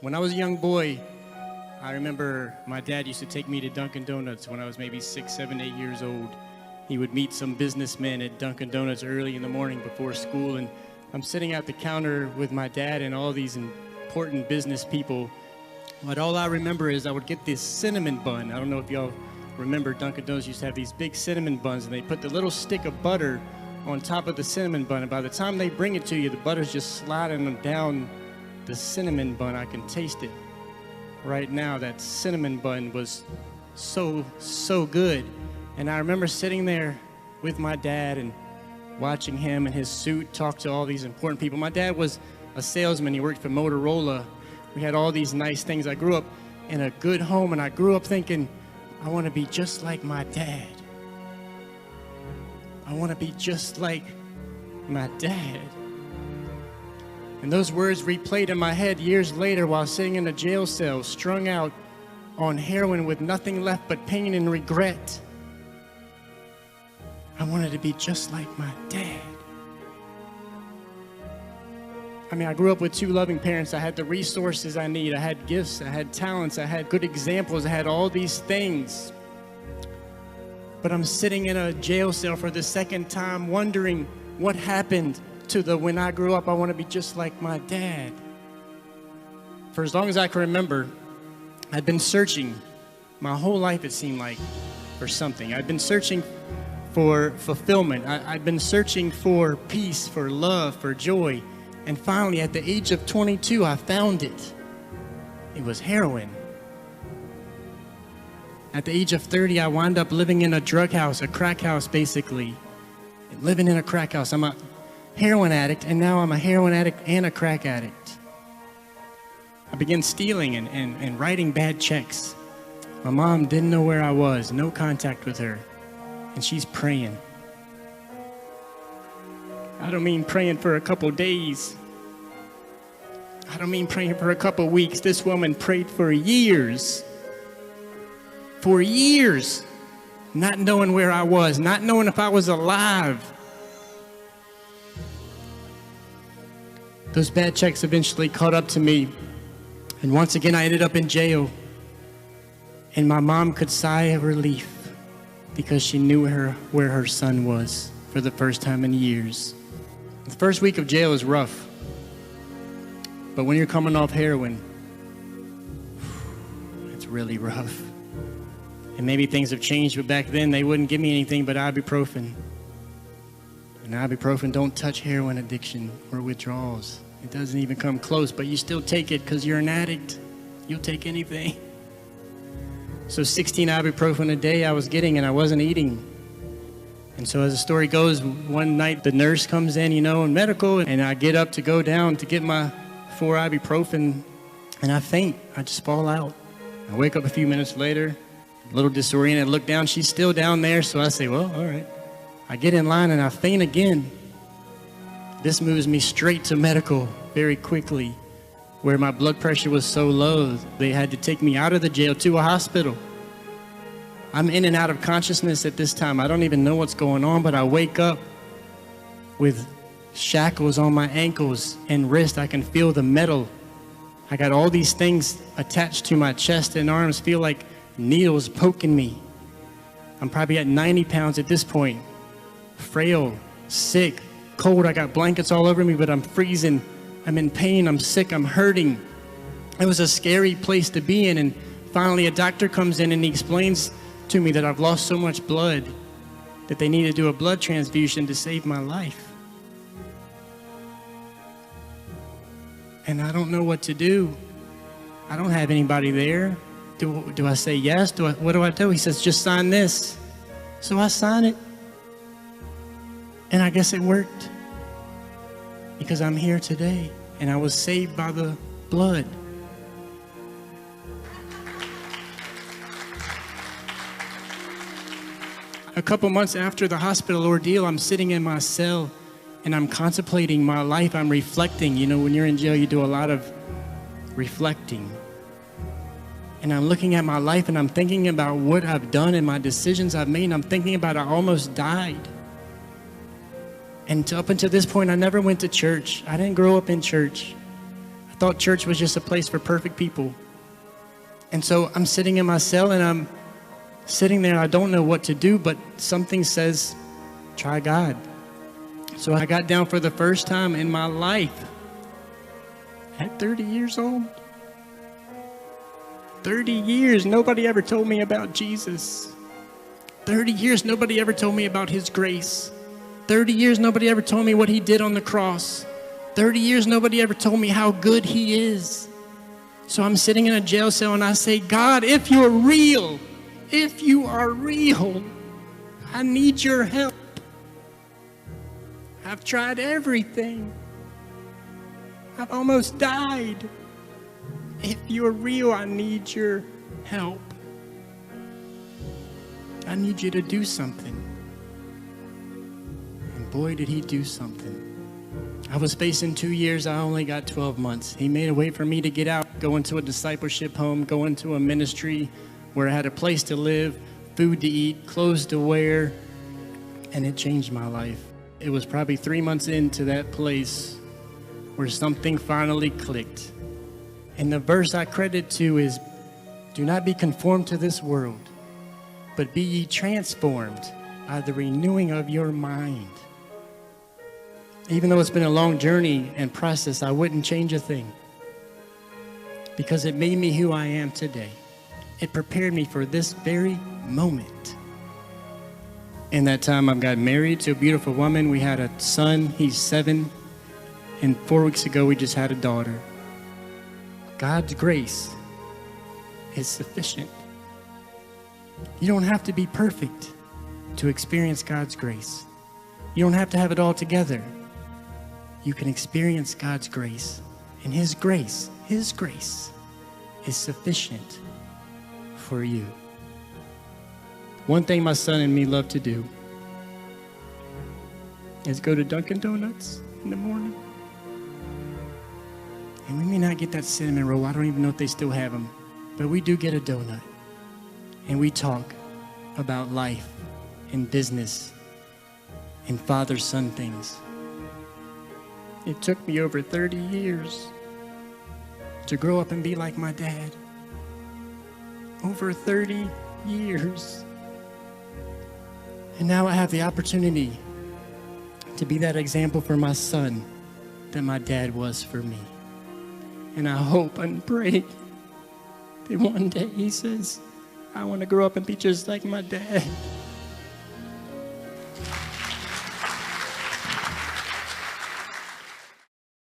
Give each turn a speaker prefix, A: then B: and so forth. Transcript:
A: When I was a young boy, I remember my dad used to take me to Dunkin' Donuts when I was maybe 6, 7, 8 years old. He would meet some businessmen at Dunkin' Donuts early in the morning before school, and I'm sitting at the counter with my dad and all these important business people. But all I remember is I would get this cinnamon bun. I don't know if y'all remember Dunkin' Donuts used to have these big cinnamon buns, and they put the little stick of butter on top of the cinnamon bun, and by the time they bring it to you, the butter's just sliding down the cinnamon bun. I can taste it right now. That cinnamon bun was so good. And I remember sitting there with my dad and watching him in his suit talk to all these important people. My dad was a salesman. He worked for Motorola. We had all these nice things. I grew up in a good home, and I grew up thinking, I want to be just like my dad. I want to be just like my dad. And those words replayed in my head years later while sitting in a jail cell, strung out on heroin with nothing left but pain and regret. I wanted to be just like my dad. I mean, I grew up with two loving parents. I had the resources I need. I had gifts. I had talents. I had good examples. I had all these things. But I'm sitting in a jail cell for the second time wondering what happened to the when I grew up, I want to be just like my dad. For as long as I can remember, I'd been searching my whole life, it seemed like, for something. I'd been searching for fulfillment. I'd been searching for peace, for love, for joy. And finally, at the age of 22, I found it. It was heroin. At the age of 30, I wound up living in a drug house, a crack house, basically. Living in a crack house. I'm a heroin addict, and now I'm a heroin addict and a crack addict. I began stealing and writing bad checks. My mom didn't know where I was, no contact with her, and she's praying. I don't mean praying for a couple days. I don't mean praying for a couple weeks. This woman prayed for years. For years, not knowing where I was, not knowing if I was alive. Those bad checks eventually caught up to me, and once again I ended up in jail. And my mom could sigh of relief because she knew where her son was for the first time in years. The first week of jail is rough, but when you're coming off heroin, it's really rough. And maybe things have changed, but back then they wouldn't give me anything but ibuprofen. And ibuprofen don't touch heroin addiction or withdrawals. It doesn't even come close, but you still take it because you're an addict. You'll take anything. So 16 ibuprofen a day I was getting, and I wasn't eating. And so as the story goes, one night the nurse comes in, in medical, and I get up to go down to get my 4 ibuprofen, and I faint. I just fall out. I wake up a few minutes later, a little disoriented, look down, she's still down there, so I say, well, all right. I get in line and I faint again. This moves me straight to medical very quickly, where my blood pressure was so low, they had to take me out of the jail to a hospital. I'm in and out of consciousness at this time. I don't even know what's going on, but I wake up with shackles on my ankles and wrist. I can feel the metal. I got all these things attached to my chest and arms, feel like needles poking me. I'm probably at 90 pounds at this point. Frail, sick, cold. I got blankets all over me, but I'm freezing. I'm in pain. I'm sick. I'm hurting. It was a scary place to be in. And finally, a doctor comes in and he explains to me that I've lost so much blood that they need to do a blood transfusion to save my life. And I don't know what to do. I don't have anybody there. Do I say yes? What do I do? He says, just sign this. So I sign it. And I guess it worked, because I'm here today, and I was saved by the blood. A couple months after the hospital ordeal, I'm sitting in my cell, and I'm contemplating my life. I'm reflecting. When you're in jail, you do a lot of reflecting. And I'm looking at my life, and I'm thinking about what I've done and my decisions I've made, and I'm thinking about I almost died. And up until this point, I never went to church. I didn't grow up in church. I thought church was just a place for perfect people. And so I'm sitting in my cell and I'm sitting there. I don't know what to do, but something says, try God. So I got down for the first time in my life at 30 years old. 30 years, nobody ever told me about Jesus. 30 years, nobody ever told me about his grace. 30 years, nobody ever told me what he did on the cross. 30 years, nobody ever told me how good he is. So I'm sitting in a jail cell and I say, God, if you are real, I need your help. I've tried everything. I've almost died. If you're real, I need your help. I need you to do something. And boy, did he do something. I was facing 2 years. I only got 12 months. He made a way for me to get out, go into a discipleship home, go into a ministry where I had a place to live, food to eat, clothes to wear, and it changed my life. It was probably 3 months into that place where something finally clicked. And the verse I credit to is, do not be conformed to this world, but be ye transformed by the renewing of your mind. Even though it's been a long journey and process, I wouldn't change a thing because it made me who I am today. It prepared me for this very moment. In that time, I got married to a beautiful woman. We had a son, he's 7. And 4 weeks ago, we just had a daughter. God's grace is sufficient. You don't have to be perfect to experience God's grace. You don't have to have it all together. You can experience God's grace. And his grace is sufficient for you. One thing my son and me love to do is go to Dunkin' Donuts in the morning. And we may not get that cinnamon roll. I don't even know if they still have them. But we do get a donut. And we talk about life and business and father-son things. It took me over 30 years to grow up and be like my dad. Over 30 years. And now I have the opportunity to be that example for my son that my dad was for me. And I hope and pray that one day he says, I want to grow up and be just like my dad.